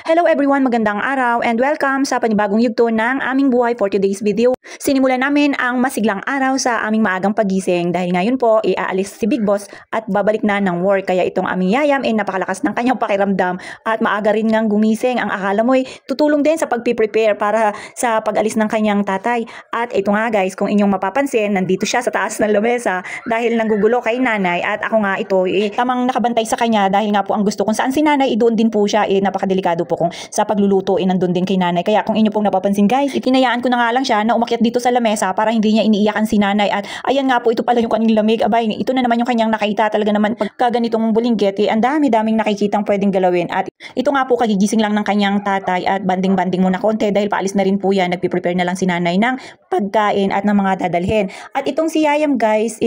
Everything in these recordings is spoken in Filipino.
Hello everyone, magandang araw and welcome sa panibagong yugto ng aming buhay for today's video. Sinimulan namin ang masiglang araw sa aming maagang pagising dahil ngayon po aalis si Big Boss at babalik na ng work. Kaya itong aming yayam napakalakas ng kanyang pakiramdam at maaga rin ngang gumising. Ang akala mo'y tutulong din sa pagpiprepare para sa pag-alis ng kanyang tatay. At ito nga guys, kung inyong mapapansin, nandito siya sa taas ng lamesa dahil nanggugulo kay nanay at ako nga ito tamang nakabantay sa kanya dahil nga po ang gusto kung saan si nanay doon din po siya napakadelikado po kung sa pagluluto nandun din kay nanay. Kaya kung inyo pong napapansin guys, itinayaan ko na nga lang siya na umakyat dito sa lamesa para hindi niya iniiyakan si nanay. At ayan nga po, ito pala yung kanyang lamig. Abay, ito na naman yung kanyang nakita. Talaga naman pagka ganitong bulinggit, ang dami-daming nakikitang pwedeng galawin. At ito nga po, kagigising lang ng kanyang tatay at banding-banding muna konti dahil paalis na rin po yan. Nagpiprepare na lang si nanay ng pagkain at ng mga dadalhin. At itong si Yayam guys,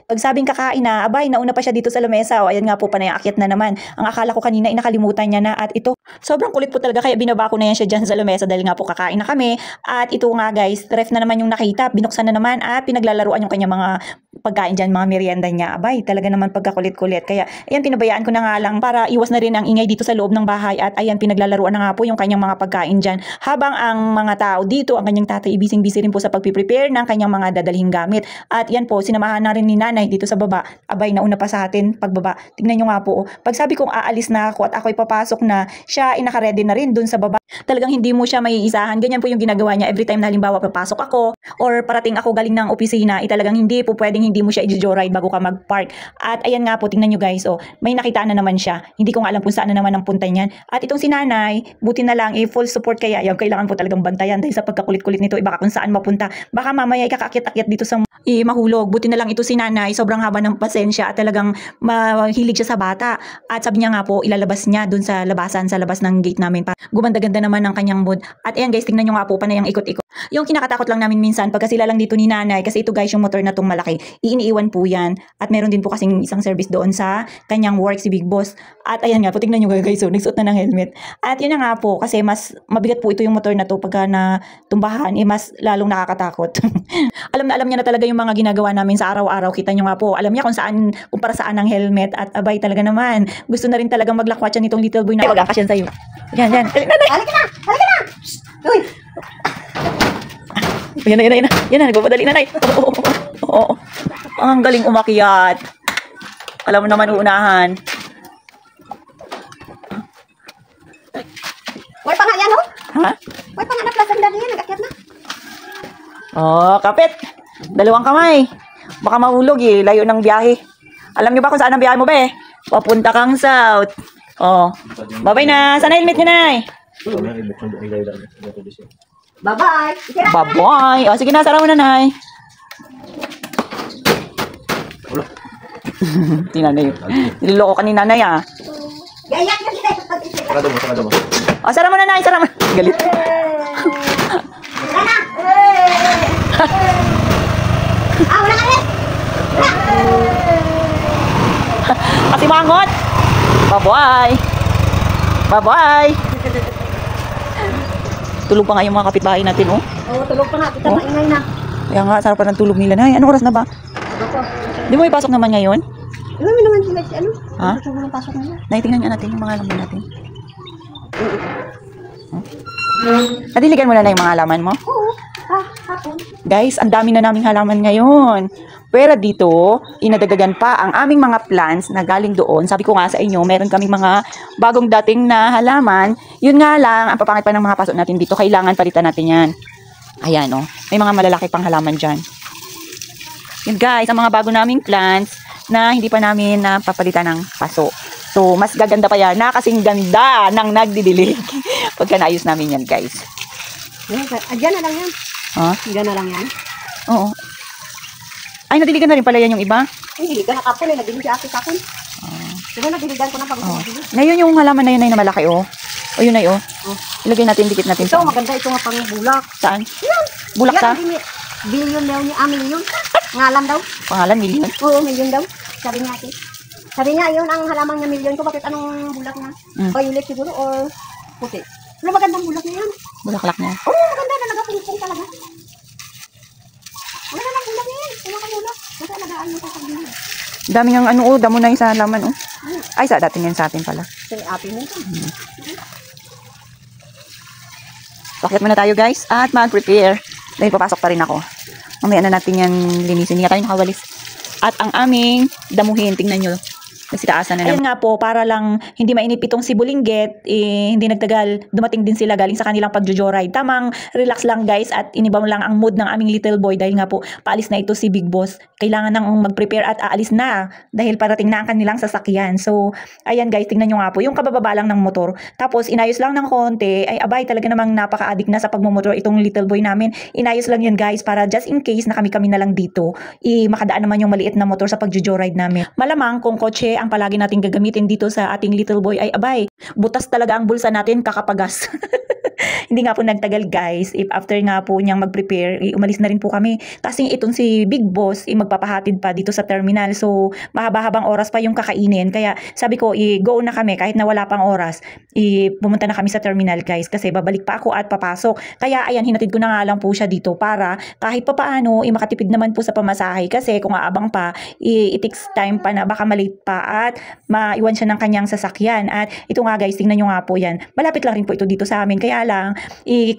pag sabing kakain na, abay, nauna pa siya dito sa lamesa. O ayan nga po, panay akyat na naman. Ang akala ko kanina, nakalimutan niya na. At ito, sobrang kulit po talaga, kaya binaba ko na yan siya dyan sa lamesa dahil nga po kakain na kami. At ito nga guys, ref na naman yung nakita, binuksan na naman at pinaglalaruan yung kanyang mga pagkain dyan, mga merienda niya. Abay, talaga naman pagkakulit-kulit. Kaya ayan, pinabayaan ko na nga lang para iwas na rin ang ingay dito sa loob ng bahay. At ayan, pinaglalaruan na nga po yung kanyang mga pagkain dyan. Habang ang mga tao dito, ang kanyang tatay, busy rin po sa pagpiprepare ng kanyang mga dadalhing gamit. At yan po, sinamahan na rin ni nanay dito sa baba. Abay, nauna pa sa atin pagbaba. Tignan nyo nga po. Pag sabi kong aalis na ako at ako'y papasok na, siya nakaredy na rin dun sa baba. Talagang hindi mo siya may isahan. Ganyan po yung ginagawa niya every time na halimbawa papasok ako or parating ako galing ng opisina, talagang hindi po pwedeng hindi mo siya i-joyride bago ka mag-park. At ayan nga po, tingnan nyo guys, may nakita na naman siya. Hindi ko nga alam kung saan na naman ang punta niyan. At itong si nanay, buti na lang, full support kaya. Yung kailangan po talagang bantayan dahil sa pagkakulit-kulit nito, baka kung saan mapunta. Baka mamaya kakakit-akit dito sa mahulog. Buti na lang ito si nanay, sobrang haba ng pasensya at talagang mahilig siya sa bata. At sabi niya nga po, ilalabas niya dun sa labasan, sa labas ng gate namin para gumanda-ganda naman ng kanyang mood. At ayan guys, tingnan nyo nga po, panay ang ikot-ikot. Yung kinakatakot lang namin minsan, pagka sila lang dito ni nanay, kasi ito guys, yung motor na tong malaki, iniiwan po yan. At meron din po kasing isang service doon sa kanyang work, si Big Boss. At ayan nga po, tingnan nyo guys, nagsuot na ng helmet. At yun na nga po, kasi mas mabigat po ito yung motor na to, pagka na tumbahan, mas lalong nakakatakot. Alam na alam niya na talaga yung mga ginagawa namin sa araw-araw. Kita nyo nga po, alam niya kung saan, kung para saan ang helmet. At abay, talaga naman, gusto na rin talagang maglakwat yan itong little boy na mag-akas yan sa'yo. Yan. Halika na! Uy! Yan na, nagpapadali nanay. Oo. Ang galing umakyat. Alam mo naman uunahan. Way pa nga yan, oh? Ha? Way pa nga na-plasan dali yan, nag-akyat na. Kapit. Dalawang kamay. Baka mahulog layo ng biyahe. Alam niyo ba kung saan ang biyahe mo ba Papunta kang south. Bye-bye na. Sana helmet niyo nanay. Bye-bye. Bye-bye. Sige na, sarang mo nanay. Tinanay. Niloloko ka ni nanay Gayak na kita. Sarado mo. Sarang mo nanay, sarang mo. Galit. Wala na. Wala ka rin. Kasi mangot. Bye-bye. Bye-bye. Tulog pa nga yung mga kapitbahay natin, Tulog pa nga. Kita maingay na. Kaya nga, sarap pa ng tulog nila. Nay, anong oras na ba? Di mo ipasok naman ngayon? Alam mo naman sila si Ha? Gusto mo ng pasok nila. Nay, tingnan nga natin yung mga halaman natin. Nadiligan mo na yung mga halaman mo? Oo. Hapon. Guys, ang dami na naming halaman ngayon. Pero dito, inadagdagan pa ang aming mga plants na galing doon. Sabi ko nga sa inyo, meron kaming mga bagong dating na halaman. Yun nga lang, ang papangit pa ng mga pasok natin dito, kailangan palitan natin yan. Ayan, may mga malalaki pang halaman dyan. Yun guys, ang mga bago naming plants na hindi pa namin napapalitan ng paso. So, mas gaganda pa yan na kasing ganda ng nagdidilig. Pagka naayos namin yan, guys. Diyan na lang yan. Diyan na lang yan. Oo. Ay, nadiligan na rin pala yan yung iba? Hindi ka nakapon nadilig si ate kapon. Diba nadiligan ko na pag Ngayon yung halaman na yun ay na malaki, O yun ay, Ilagay natin, dikit natin. Ito, maganda ito nga pang bulak. Saan? Bulak sa? Billion daw ni million. Ngalan daw. Pangalan, million? Oo, million daw. Sabi niya ate. Sabi niya, yun ang halaman niya million ko. Bakit anong bulak na? Violet siguro or puti? Ano magandang bulak niya yan? Bulaklak niya. Oo, maganda na nagapungpong talaga. Wala na bulak niya yan. Wala ka bulak. Kasi alagaan mo sa pagbihin. Dami ng damo na yung sa halaman, Ay, sa dating yan sa atin pala. Sa ate mo. Pakyat muna tayo guys at mag-prepare. Dahil papasok pa rin ako. Mamaya na natin yan linisin. Hindi nga tayo nakawalis. At ang aming damuhin, tingnan nyo. Nagsitaasan na naman. Ayun nga po, para lang hindi mainip itong si Bulinggit, hindi nagtagal, dumating din sila galing sa kanilang pagjo-joyride. Tamang relax lang guys at inibaw lang ang mood ng aming little boy dahil nga po paalis na ito si Big Boss. Kailangan nang mag-prepare at aalis na dahil parating na ang kanilang sasakyan. So, ayan guys, tingnan nyo nga po, yung kabababa lang ng motor. Tapos, inayos lang ng konti. Ay, abay, talaga namang napaka-addict na sa pagmumotor itong little boy namin. Inayos lang yun guys para just in case na kami na lang dito, makadaan naman yung maliit na motor sa pagjo-joyride namin. Malamang kung kotse ang palagi natin gagamitin dito sa ating little boy ay abay, butas talaga ang bulsa natin kakapagas. Hindi nga po nagtagal guys, if after nga po niyang mag-prepare, umalis na rin po kami. Kasi itong si Big Boss, magpapahatid pa dito sa terminal. So, mahaba-habang oras pa yung kakainin. Kaya sabi ko, go na kami kahit na wala pang oras. Pumunta na kami sa terminal guys kasi babalik pa ako at papasok. Kaya ayan, hinatid ko na nga lang po siya dito para kahit papaano, makatipid naman po sa pamasahe. Kasi kung aabang pa, it takes time pa na baka malate pa at maiwan siya ng kanyang sasakyan. At ito nga guys, tingnan nyo nga po yan. Malapit lang rin po ito dito sa amin. Kaya lang,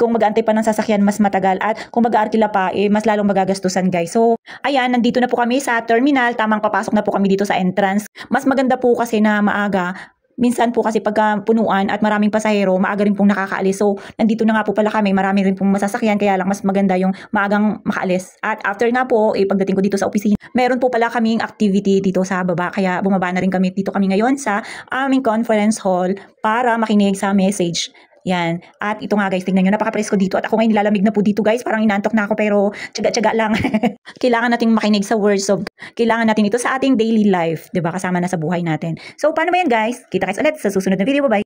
kung mag-aantay pa ng sasakyan, mas matagal. At kung mag-aarkila pa, mas lalong magagastusan guys. So, ayan, nandito na po kami sa terminal. Tamang papasok na po kami dito sa entrance. Mas maganda po kasi na maaga. Minsan po kasi pagka punuan at maraming pasahero, maaga rin pong nakakaalis. So, nandito na nga po pala kami, marami rin pong masasakyan, kaya lang mas maganda yung maagang makaalis. At after nga po, pagdating ko dito sa opisina, meron po pala kaming activity dito sa baba. Kaya bumaba na rin kami dito kami ngayon sa aming conference hall para makinig sa message. Yan. At ito nga guys, tingnan nyo, napaka-presko dito. At ako ngayon nilalamig na po dito guys. Parang inantok na ako pero tsaga-tsaga lang. Kailangan nating makinig sa words of, kailangan natin ito sa ating daily life. Diba? Kasama na sa buhay natin. So, paano ba yan guys? Kita guys ulit sa susunod na video. Bye-bye!